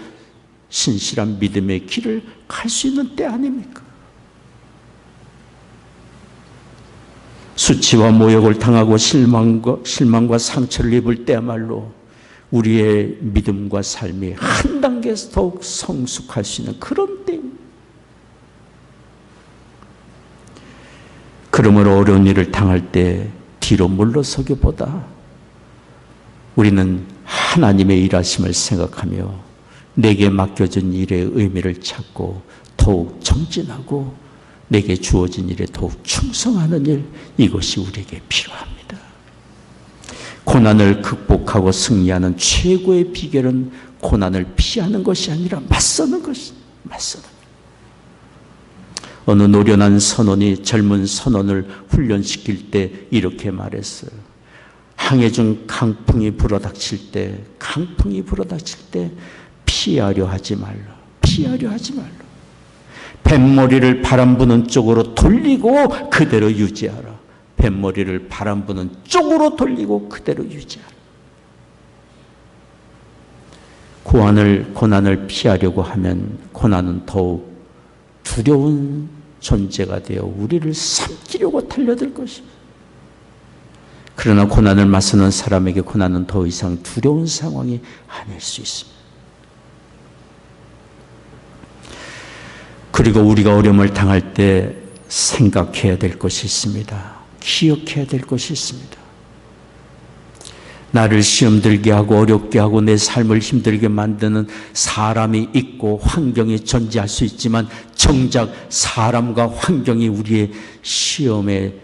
신실한 믿음의 길을 갈 수 있는 때 아닙니까? 수치와 모욕을 당하고 실망과 상처를 입을 때야말로 우리의 믿음과 삶이 한 단계 더욱 성숙할 수 있는 그런 때입니다. 그러므로 어려운 일을 당할 때 뒤로 물러서기보다 우리는 하나님의 일하심을 생각하며 내게 맡겨진 일의 의미를 찾고 더욱 정진하고 내게 주어진 일에 더욱 충성하는 일, 이것이 우리에게 필요합니다. 고난을 극복하고 승리하는 최고의 비결은 고난을 피하는 것이 아니라 맞서는 것입니다. 어느 노련한 선원이 젊은 선원을 훈련시킬 때 이렇게 말했어요. 항해 중 강풍이 불어닥칠 때 피하려 하지 말라. 뱃머리를 바람 부는 쪽으로 돌리고 그대로 유지하라. 뱃머리를 바람 부는 쪽으로 돌리고 그대로 유지하라. 고난을 피하려고 하면 고난은 더욱 두려운 존재가 되어 우리를 삼키려고 달려들 것입니다. 그러나 고난을 맞서는 사람에게 고난은 더 이상 두려운 상황이 아닐 수 있습니다. 그리고 우리가 어려움을 당할 때 생각해야 될 것이 있습니다. 기억해야 될 것이 있습니다. 나를 시험 들게 하고 어렵게 하고 내 삶을 힘들게 만드는 사람이 있고 환경이 존재할 수 있지만 정작 사람과 환경이 우리의 시험의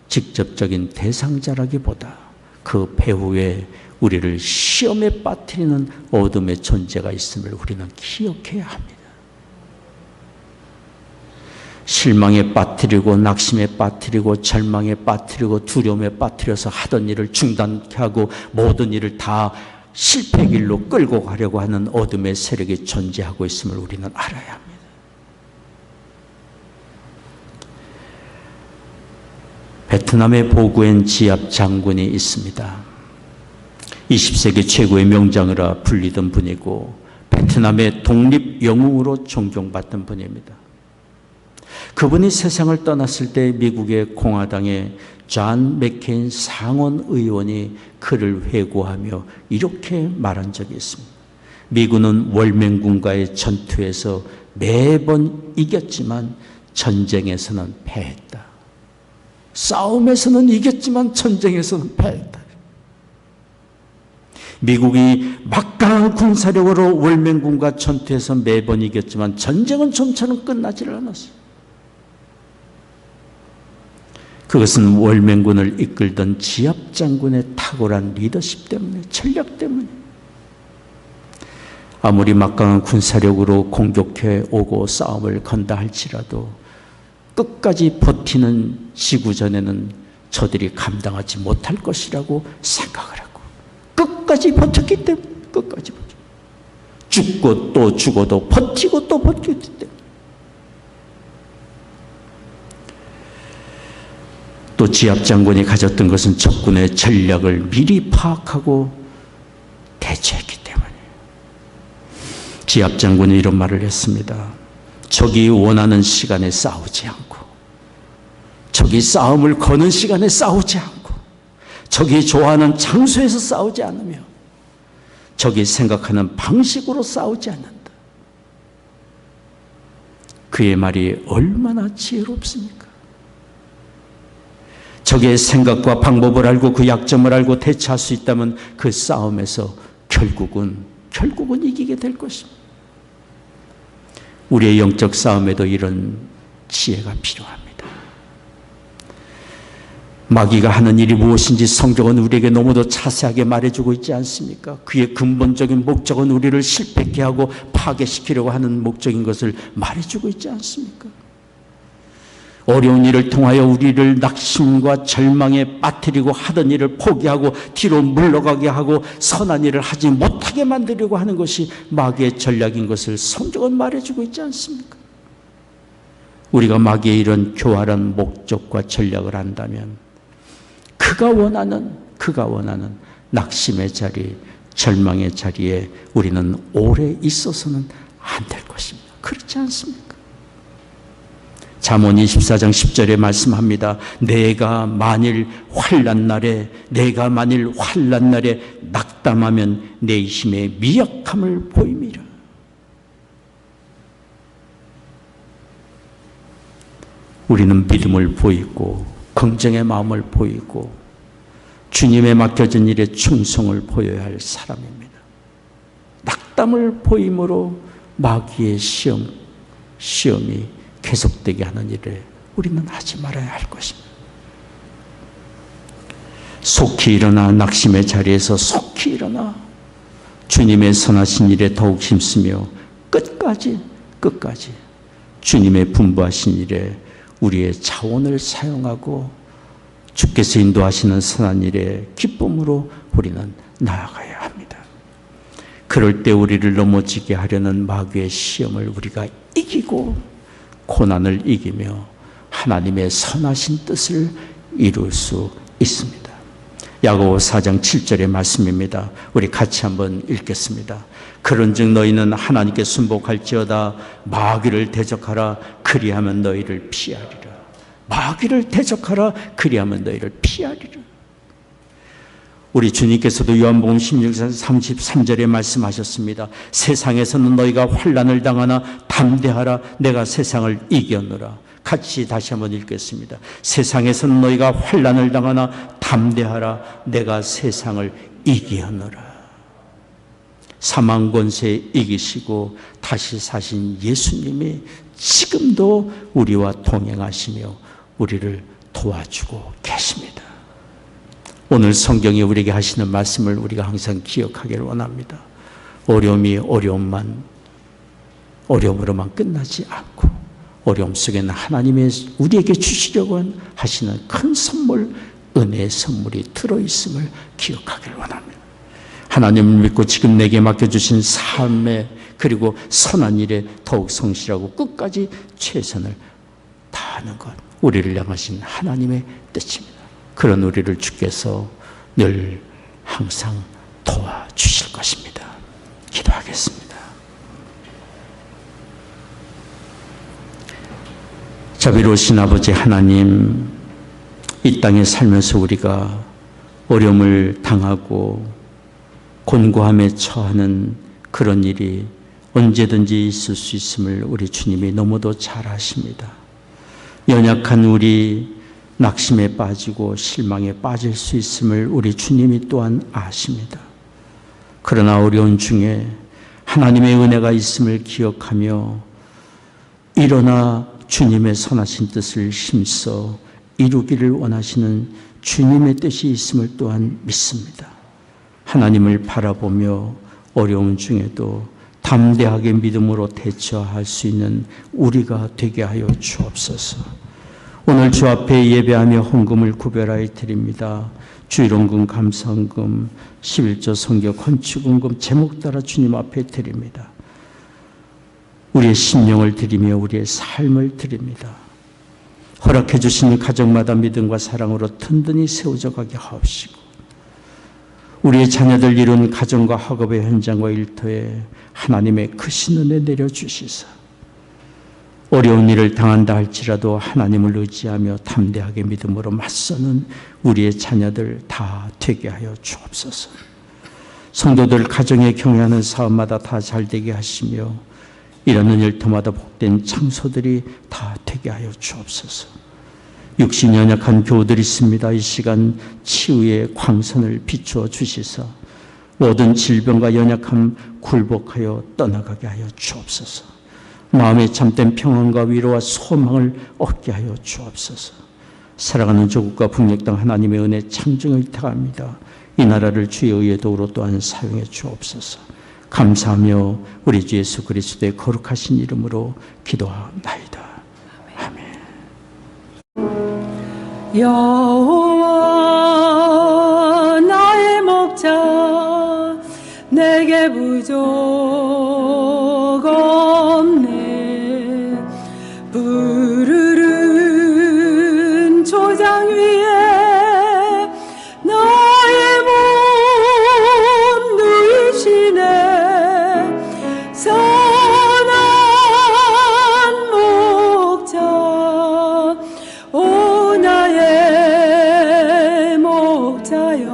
직접적인 대상자라기보다 그 배후에 우리를 시험에 빠뜨리는 어둠의 존재가 있음을 우리는 기억해야 합니다. 실망에 빠뜨리고 낙심에 빠뜨리고 절망에 빠뜨리고 두려움에 빠뜨려서 하던 일을 중단케 하고 모든 일을 다 실패 길로 끌고 가려고 하는 어둠의 세력이 존재하고 있음을 우리는 알아야 합니다. 베트남의 보구엔 지압 장군이 있습니다. 20세기 최고의 명장으로 불리던 분이고 베트남의 독립 영웅으로 존경받던 분입니다. 그분이 세상을 떠났을 때 미국의 공화당의 존 맥케인 상원 의원이 그를 회고하며 이렇게 말한 적이 있습니다. 미군은 월맹군과의 전투에서 매번 이겼지만 전쟁에서는 패했다. 싸움에서는 이겼지만 전쟁에서는 패했다. 미국이 막강한 군사력으로 월맹군과 전투에서 매번 이겼지만 전쟁은 좀처럼 끝나지를 않았어요. 그것은 월맹군을 이끌던 지압 장군의 탁월한 리더십 때문에, 전략 때문에. 아무리 막강한 군사력으로 공격해 오고 싸움을 건다 할지라도 끝까지 버티는 지구전에는 저들이 감당하지 못할 것이라고 생각을 하고 끝까지 버텼기 때문에, 끝까지 버텼기 때문에. 죽고 또 죽어도 버티고 또 버텼기 때문에. 또 지압 장군이 가졌던 것은 적군의 전략을 미리 파악하고 대처했기 때문에. 지압 장군이 이런 말을 했습니다. 적이 원하는 시간에 싸우지 않고, 적이 싸움을 거는 시간에 싸우지 않고, 적이 좋아하는 장소에서 싸우지 않으며, 적이 생각하는 방식으로 싸우지 않는다. 그의 말이 얼마나 지혜롭습니까? 적의 생각과 방법을 알고 그 약점을 알고 대처할 수 있다면 그 싸움에서 결국은 이기게 될 것입니다. 우리의 영적 싸움에도 이런 지혜가 필요합니다. 마귀가 하는 일이 무엇인지 성경은 우리에게 너무도 자세하게 말해주고 있지 않습니까? 그의 근본적인 목적은 우리를 실패케 하고 파괴시키려고 하는 목적인 것을 말해주고 있지 않습니까? 어려운 일을 통하여 우리를 낙심과 절망에 빠뜨리고 하던 일을 포기하고 뒤로 물러가게 하고 선한 일을 하지 못하게 만들려고 하는 것이 마귀의 전략인 것을 성경은 말해주고 있지 않습니까? 우리가 마귀의 이런 교활한 목적과 전략을 안다면 그가 원하는 낙심의 자리, 절망의 자리에 우리는 오래 있어서는 안 될 것입니다. 그렇지 않습니까? 잠언 24장 10절에 말씀합니다. 내가 만일 환난 날에 낙담하면 내 힘의 미약함을 보임이라. 우리는 믿음을 보이고 긍정의 마음을 보이고 주님에 맡겨진 일에 충성을 보여야 할 사람입니다. 낙담을 보임으로 마귀의 시험이 계속되게 하는 일을 우리는 하지 말아야 할 것입니다. 속히 일어나 낙심의 자리에서 속히 일어나 주님의 선하신 일에 더욱 힘쓰며 끝까지 주님의 분부하신 일에 우리의 자원을 사용하고 주께서 인도하시는 선한 일에 기쁨으로 우리는 나아가야 합니다. 그럴 때 우리를 넘어지게 하려는 마귀의 시험을 우리가 이기고 고난을 이기며 하나님의 선하신 뜻을 이룰 수 있습니다. 야고보 4장 7절의 말씀입니다. 우리 같이 한번 읽겠습니다. 그런즉 너희는 하나님께 순복할지어다. 마귀를 대적하라. 그리하면 너희를 피하리라. 마귀를 대적하라. 그리하면 너희를 피하리라. 우리 주님께서도 요한복음 16장 33절에 말씀하셨습니다. 세상에서는 너희가 환난을 당하나 담대하라. 내가 세상을 이겼노라. 같이 다시 한번 읽겠습니다. 세상에서는 너희가 환난을 당하나 담대하라. 내가 세상을 이겼노라. 사망 권세 이기시고 다시 사신 예수님이 지금도 우리와 동행하시며 우리를 도와주고 계십니다. 오늘 성경이 우리에게 하시는 말씀을 우리가 항상 기억하기를 원합니다. 어려움이 어려움으로만 끝나지 않고 어려움 속에는 하나님의 우리에게 주시려고 하시는 큰 선물, 은혜의 선물이 들어있음을 기억하기를 원합니다. 하나님을 믿고 지금 내게 맡겨주신 삶에 그리고 선한 일에 더욱 성실하고 끝까지 최선을 다하는 것, 우리를 향하신 하나님의 뜻입니다. 그런 우리를 주께서 늘 항상 도와주실 것입니다. 기도하겠습니다. 자비로우신 아버지 하나님, 이 땅에 살면서 우리가 어려움을 당하고 곤고함에 처하는 그런 일이 언제든지 있을 수 있음을 우리 주님이 너무도 잘 아십니다. 연약한 우리 낙심에 빠지고 실망에 빠질 수 있음을 우리 주님이 또한 아십니다. 그러나 어려운 중에 하나님의 은혜가 있음을 기억하며 일어나 주님의 선하신 뜻을 힘써 이루기를 원하시는 주님의 뜻이 있음을 또한 믿습니다. 하나님을 바라보며 어려움 중에도 담대하게 믿음으로 대처할 수 있는 우리가 되게 하여 주옵소서. 오늘 주 앞에 예배하며 헌금을 구별하여 드립니다. 주일원금, 감사헌금, 11조 성교, 건축원금 제목 따라 주님 앞에 드립니다. 우리의 심령을 드리며 우리의 삶을 드립니다. 허락해 주신 가정마다 믿음과 사랑으로 든든히 세워져 가게 하옵시고 우리의 자녀들 이룬 가정과 학업의 현장과 일터에 하나님의 크신 은혜 내려주시사 어려운 일을 당한다 할지라도 하나님을 의지하며 담대하게 믿음으로 맞서는 우리의 자녀들 다 되게 하여 주옵소서. 성도들 가정에 경영하는 사업마다 다 잘되게 하시며 일하는 일터마다 복된 창소들이 다 되게 하여 주옵소서. 육신 연약한 교우들이 있습니다. 이 시간 치유의 광선을 비추어 주시사 모든 질병과 연약함 굴복하여 떠나가게 하여 주옵소서. 마음에 참된 평안과 위로와 소망을 얻게 하여 주옵소서. 사랑하는 조국과 북녘 땅 하나님의 은혜 창정을 택합니다. 이 나라를 주의 의의 도구로 또한 사용해 주옵소서. 감사하며 우리 주 예수 그리스도의 거룩하신 이름으로 기도하옵나이다. 여호와 나의 목자 내게 부족 없네. 푸르른 초장 위에 나의 몸 누이시네. 선한 목자 오 나의 목자여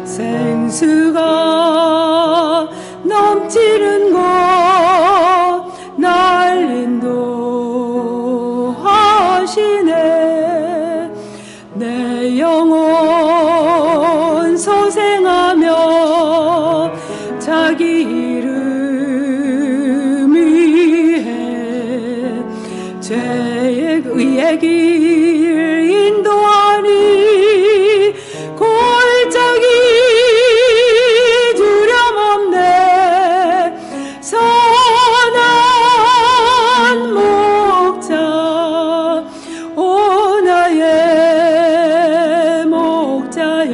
생수가 넘치는 곳 날 인도하시네. 내 영혼 소생하며 자기 이름 위해 죄의 의의 길 인도하니 골짜기 두려움 없네. 선한 목자 오 나의 목자여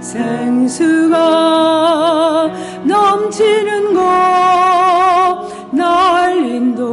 생수가 넘치는 곳 날 인도하시네.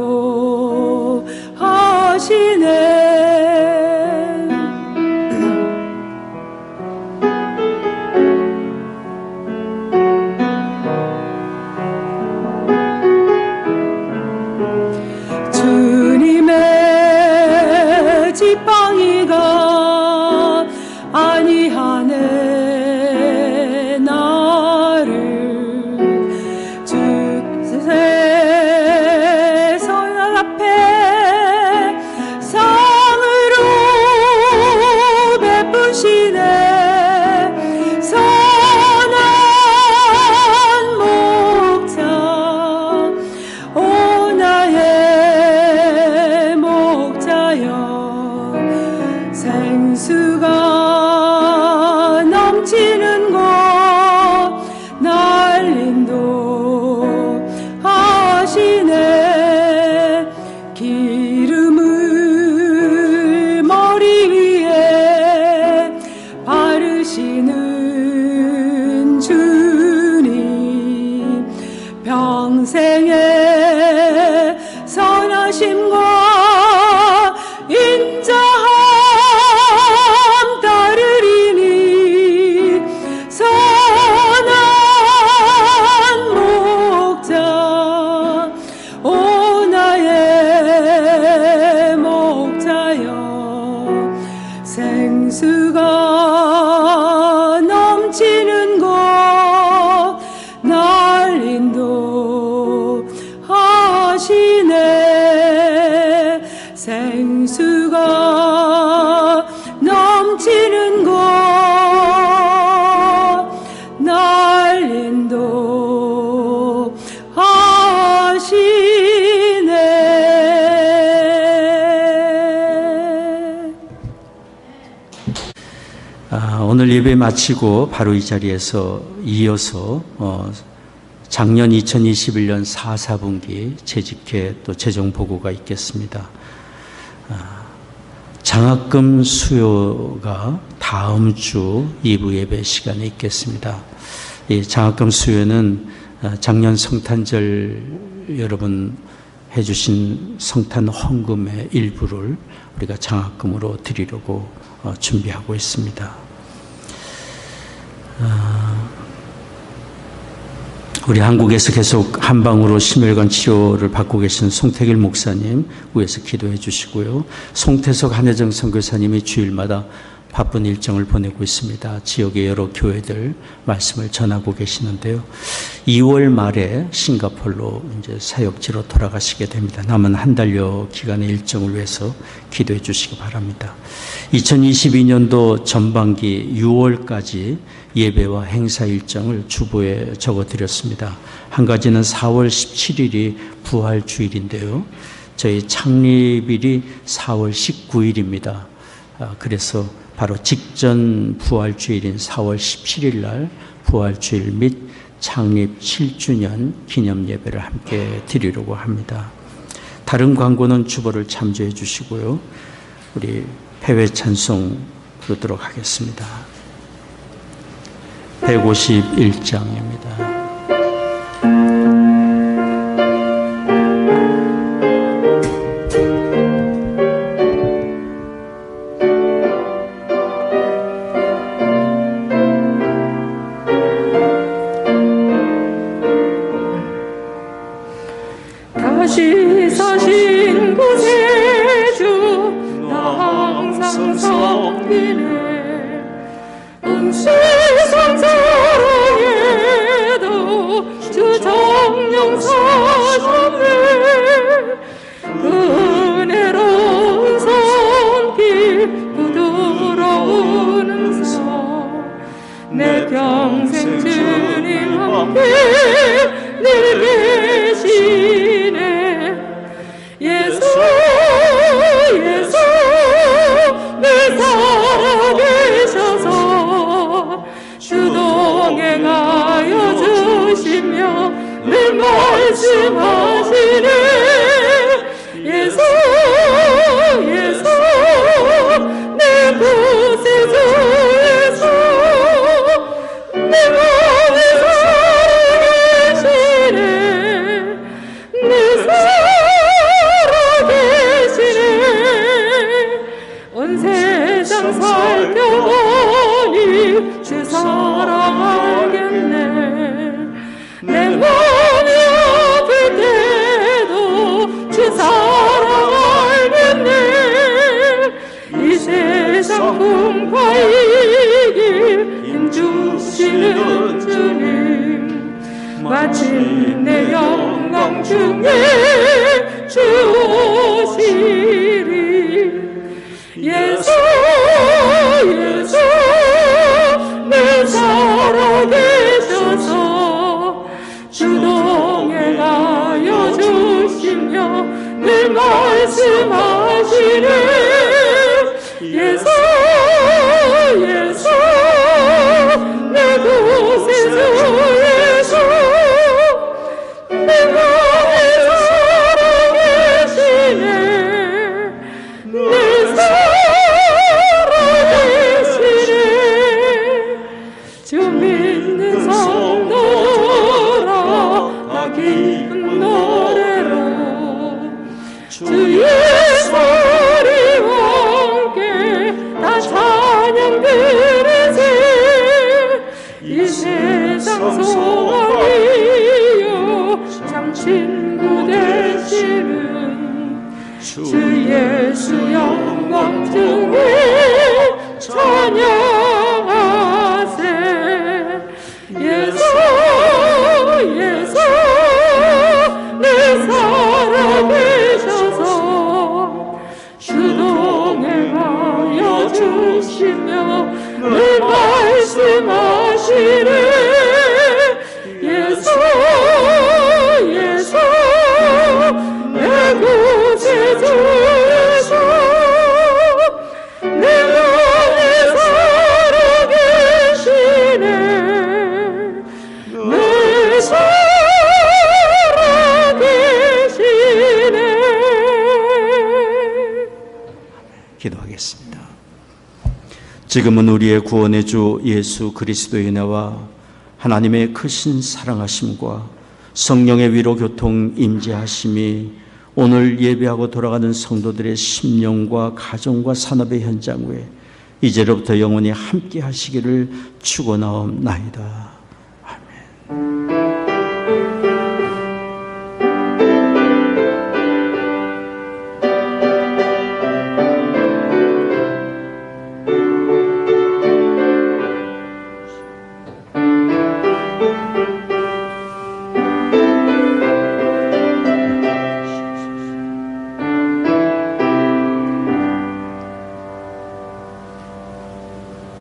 평생의 선하심과 인자함 따르리니 선한 목자 오 나의 목자여 생수가 넘치는 곳 날 인도하시네 생수가 넘치는 곳 날 인도하시네. 오늘 예배 마치고 바로 이 자리에서 이어서 작년 2021년 4, 4분기 재직회 또 재정 보고가 있겠습니다. 장학금 수요가 다음 주 2부 예배 시간에 있겠습니다. 이 장학금 수요는 작년 성탄절 여러분 해주신 성탄 헌금의 일부를 우리가 장학금으로 드리려고 준비하고 있습니다. 우리 한국에서 계속 한방으로 심혈관 치료를 받고 계신 송태길 목사님 위해서 기도해 주시고요. 송태석 한혜정 선교사님이 주일마다 바쁜 일정을 보내고 있습니다. 지역의 여러 교회들 말씀을 전하고 계시는데요. 2월 말에 싱가포르로 이제 사역지로 돌아가시게 됩니다. 남은 한 달여 기간의 일정을 위해서 기도해 주시기 바랍니다. 2022년도 전반기 6월까지 예배와 행사 일정을 주보에 적어드렸습니다. 한 가지는 4월 17일이 부활주일인데요. 저희 창립일이 4월 19일입니다. 그래서 바로 직전 부활주일인 4월 17일 날 부활주일 및 창립 7주년 기념 예배를 함께 드리려고 합니다. 다른 광고는 주보를 참조해 주시고요. 우리 폐회 찬송 부르도록 하겠습니다. 151장입니다. 다시 사신 곳에 주 나 항상 섬기네 온 세상 사랑에도 주 정령 사셨네 그 은혜로운 손길 부드러운 음성 내 평생 주님 함께 늘 계시네 예수 예수 늘 살아계셔서 주 동행하여 주시며 늘 말씀하시네 예수 예수 내 구세주 예수 내 맘에 살아계시네 내 살아계시네 온 세상 살펴보니 주 사랑 알겠네 내 마음이 아플 때도 주 사랑 알겠네 이 세상 꿈과 이길 힘 주시는 주님 마침내 영광 중에 주 오시리 예수 예수 내 살아계셔서 주 동행하여 주시며 늘 말씀하시네 예수 예수 내 구세주 예수 내 맘에 살아계시네 늘 살아계시네 주 믿는 성도라 나 기쁜 노래로 주의 소리와 함께 다 찬양 드리세. 이 세상 소망이요 참 친구 되시는 주 예수 영광 중에 찬양하세. 예수 예수 내 살아계셔서 주동행하여 주시며 늘 말씀하시네. 예수 예수 내 구세주 예수 내 안에 살아계시네. 내 살아계시네. 기도하겠습니다. 지금은 우리의 구원의 주 예수 그리스도의 은혜와 하나님의 크신 사랑하심과 성령의 위로 교통 임재하심이 오늘 예배하고 돌아가는 성도들의 심령과 가정과 산업의 현장 위에 이제로부터 영원히 함께 하시기를 축원하옵나이다.